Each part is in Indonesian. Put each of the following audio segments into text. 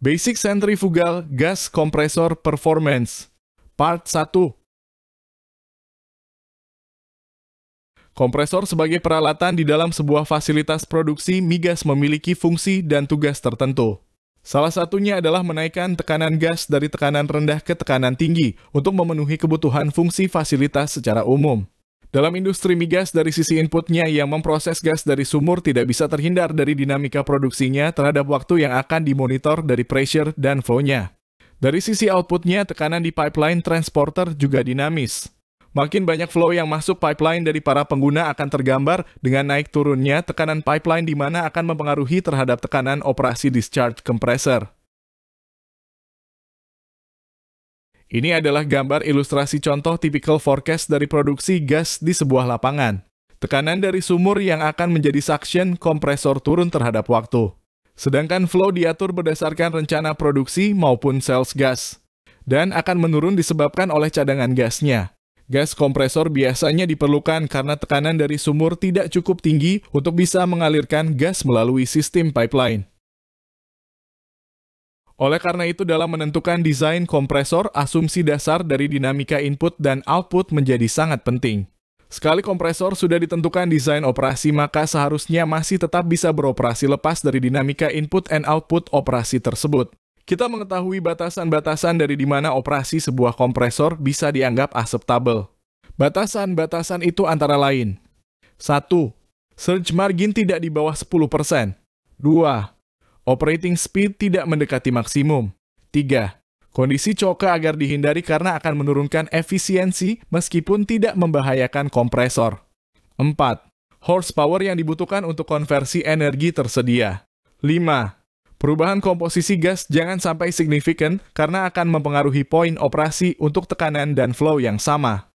Basic Centrifugal Gas Compressor Performance. Part 1. Kompresor sebagai peralatan di dalam sebuah fasilitas produksi migas memiliki fungsi dan tugas tertentu. Salah satunya adalah menaikkan tekanan gas dari tekanan rendah ke tekanan tinggi untuk memenuhi kebutuhan fungsi fasilitas secara umum. Dalam industri migas, dari sisi inputnya yang memproses gas dari sumur tidak bisa terhindar dari dinamika produksinya terhadap waktu yang akan dimonitor dari pressure dan flow-nya. Dari sisi outputnya, tekanan di pipeline transporter juga dinamis. Makin banyak flow yang masuk pipeline dari para pengguna akan tergambar dengan naik turunnya tekanan pipeline di mana akan mempengaruhi terhadap tekanan operasi discharge compressor. Ini adalah gambar ilustrasi contoh typical forecast dari produksi gas di sebuah lapangan. Tekanan dari sumur yang akan menjadi suction kompresor turun terhadap waktu. Sedangkan flow diatur berdasarkan rencana produksi maupun sales gas. Dan akan menurun disebabkan oleh cadangan gasnya. Gas kompresor biasanya diperlukan karena tekanan dari sumur tidak cukup tinggi untuk bisa mengalirkan gas melalui sistem pipeline. Oleh karena itu, dalam menentukan desain kompresor, asumsi dasar dari dinamika input dan output menjadi sangat penting. Sekali kompresor sudah ditentukan desain operasi, maka seharusnya masih tetap bisa beroperasi lepas dari dinamika input and output operasi tersebut. Kita mengetahui batasan-batasan dari di mana operasi sebuah kompresor bisa dianggap acceptable. Batasan-batasan itu antara lain: 1. Surge margin tidak di bawah 10%. 2. Operating speed tidak mendekati maksimum. 3. Kondisi choke agar dihindari karena akan menurunkan efisiensi meskipun tidak membahayakan kompresor. 4. Horsepower yang dibutuhkan untuk konversi energi tersedia. 5. Perubahan komposisi gas jangan sampai signifikan karena akan mempengaruhi poin operasi untuk tekanan dan flow yang sama.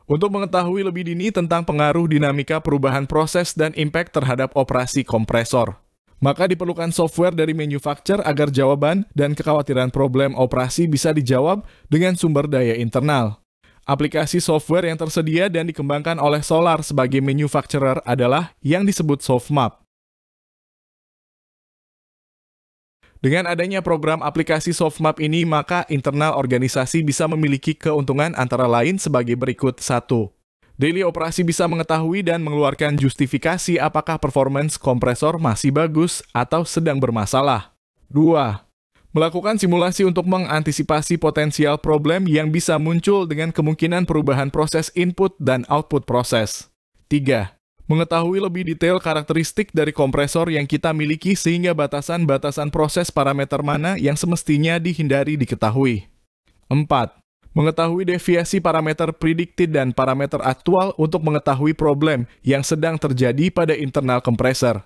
Untuk mengetahui lebih dini tentang pengaruh dinamika perubahan proses dan impact terhadap operasi kompresor, maka diperlukan software dari manufacturer agar jawaban dan kekhawatiran problem operasi bisa dijawab dengan sumber daya internal. Aplikasi software yang tersedia dan dikembangkan oleh Solar sebagai manufacturer adalah yang disebut SoftMap. Dengan adanya program aplikasi SoftMap ini, maka internal organisasi bisa memiliki keuntungan antara lain sebagai berikut. 1. Daily operasi bisa mengetahui dan mengeluarkan justifikasi apakah performance kompresor masih bagus atau sedang bermasalah. 2. Melakukan simulasi untuk mengantisipasi potensial problem yang bisa muncul dengan kemungkinan perubahan proses input dan output proses. 3. Mengetahui lebih detail karakteristik dari kompresor yang kita miliki sehingga batasan-batasan proses parameter mana yang semestinya dihindari diketahui. 4. Mengetahui deviasi parameter predicted dan parameter aktual untuk mengetahui problem yang sedang terjadi pada internal kompresor.